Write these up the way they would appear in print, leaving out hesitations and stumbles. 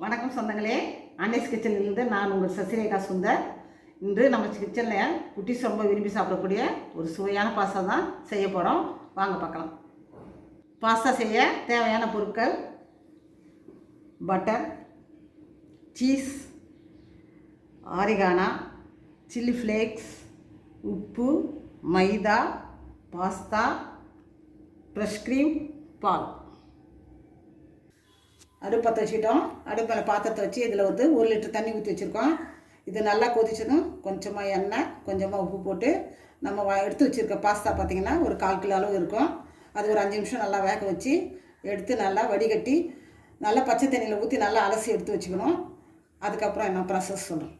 வணக்கம் சொந்தங்களே, அன்னைஸ் கிச்சனிலிருந்து நான் உங்கள் சசிரேகா சுந்தர். இன்று நம்ம கிச்சனில் குட்டீஸ் ரொம்ப விரும்பி சாப்பிடக்கூடிய ஒரு சுவையான பாஸ்தா தான் செய்ய போகிறோம். வாங்க பார்க்கலாம். பாஸ்தா செய்ய தேவையான பொருட்கள்: பட்டர், சீஸ், ஆரிகானா, சில்லி ஃப்ளேக்ஸ், உப்பு, மைதா, பாஸ்தா, ஃப்ரெஷ் க்ரீம், பால். அடுப்பு பற்ற வச்சுக்கிட்டோம். அடுப்பில் பாத்திரத்தை வச்சு இதில் 1 லிட்டர் தண்ணி ஊற்றி வச்சுருக்கோம். இது நல்லா கொதிச்சதும் கொஞ்சமாக எண்ணெய், கொஞ்சமாக உப்பு போட்டு நம்ம எடுத்து வச்சுருக்க பாஸ்தா பார்த்திங்கன்னா ஒரு 1/4 கிலோ அளவு இருக்கும். அது ஒரு 5 நிமிஷம் நல்லா வேக வச்சு எடுத்து நல்லா வடிகட்டி நல்லா பச்சை தண்ணியில் ஊற்றி நல்லா அலசி எடுத்து வச்சுக்கணும். அதுக்கப்புறம் என்ன ப்ராசஸ் சொல்கிறோம்.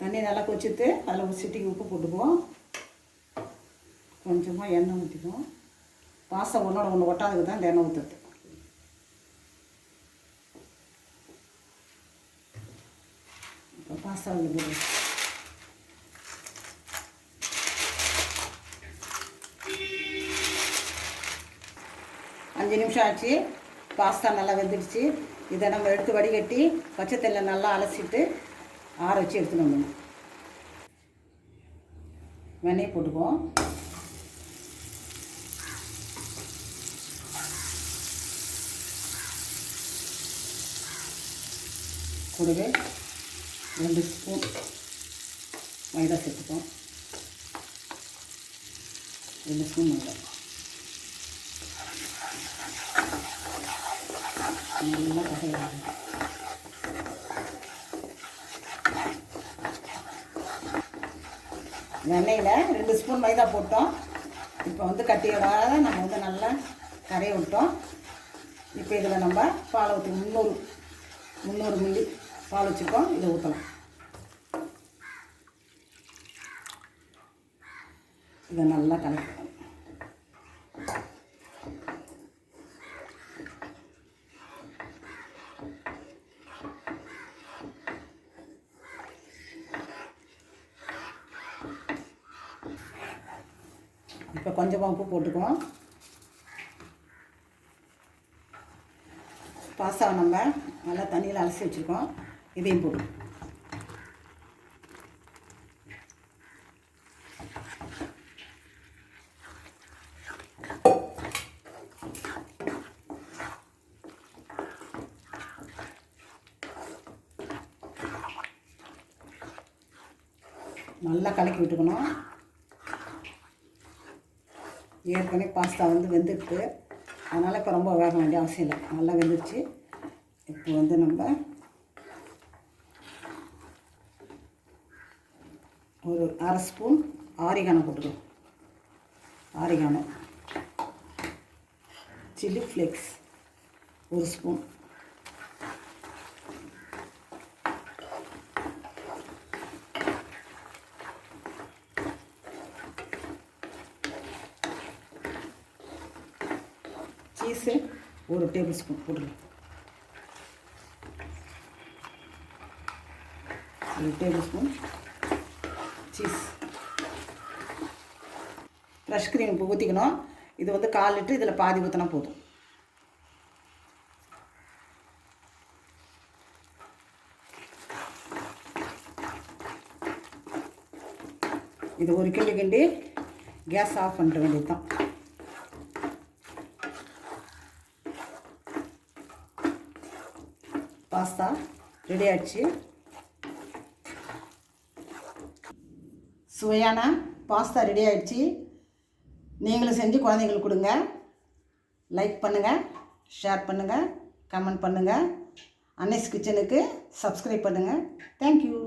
தண்ணி நல்லா கொதிச்சுட்டு அதில் ஒரு சிட்டிக்கு உப்பு போட்டுக்குவோம். கொஞ்சமாக எண்ணெய் ஊற்றிக்குவோம். பாஸ்தா ஒன்றோட ஒன்று ஒட்டாதுக்கு தான் இந்த எண்ணெய் ஊற்றுறது. இப்போ பாஸ்தா போடுவோம். அஞ்சு நிமிஷம் ஆச்சு. பாஸ்தா நல்லா வெந்துடுச்சு. இதை நம்ம எடுத்து வடிகட்டி பச்சை தண்ணியில் நல்லா அலசிட்டு ஆற வச்சு எடுத்துன்னு வந்துடணும். வெண்ணெய் போட்டுக்குவோம். கூடவே 2 ஸ்பூன் மைதா சேர்த்துப்போம். 2 ஸ்பூன் மைதா நல்லா கசையாகும். எண்ணெயில் 2 ஸ்பூன் மைதா போட்டோம். இப்போ கட்டியோட நம்ம நல்லா கரைய விட்டோம். இப்போ இதில் நம்ம பால் ஊற்றி 300 மில்லி பால் வச்சுருக்கோம். இதை ஊற்றலாம். இதை நல்லா கலக்கணும். இப்போ கொஞ்சமாக உப்பு போட்டுக்குவோம். பாஸ்தாவை நம்ம நல்லா தண்ணியில் அலசி வச்சுருக்கோம். இதையும் போட்டு நல்லா கலக்கி விட்டுக்கணும். ஏற்கனவே பாஸ்தா வெந்துட்டு, அதனால் இப்போ ரொம்ப வேக வேண்டிய அவசியம் இல்லை. நல்லா வெந்துடுச்சு. இப்போ நம்ம ஒரு 1/2 ஸ்பூன் ஆரிகானோ போட்டுக்கலாம். Oregano, chilli flakes 1 spoon, cheese 1 table spoon போட்டுக்கலாம். 1 table spoon cheese. Fresh cream இப்போ ஊற்றிக்கணும். இது 1/4 லிட்டர். இதில் பாதி ஊற்றினா போதும். இது ஒரு கிண்டி கேஸ் ஆஃப் பண்ணிட வேண்டியது தான். பாஸ்தா ரெடி ஆகிடுச்சு. சுவையான பாஸ்தா ரெடி ஆகிடுச்சு. நீங்களும் செஞ்சு குழந்தைங்களுக்கு கொடுங்க. லைக் பண்ணுங்கள், ஷேர் பண்ணுங்கள், கமெண்ட் பண்ணுங்கள். அன்னைஸ் கிச்சனுக்கு சப்ஸ்கிரைப் பண்ணுங்கள். தேங்க்யூ.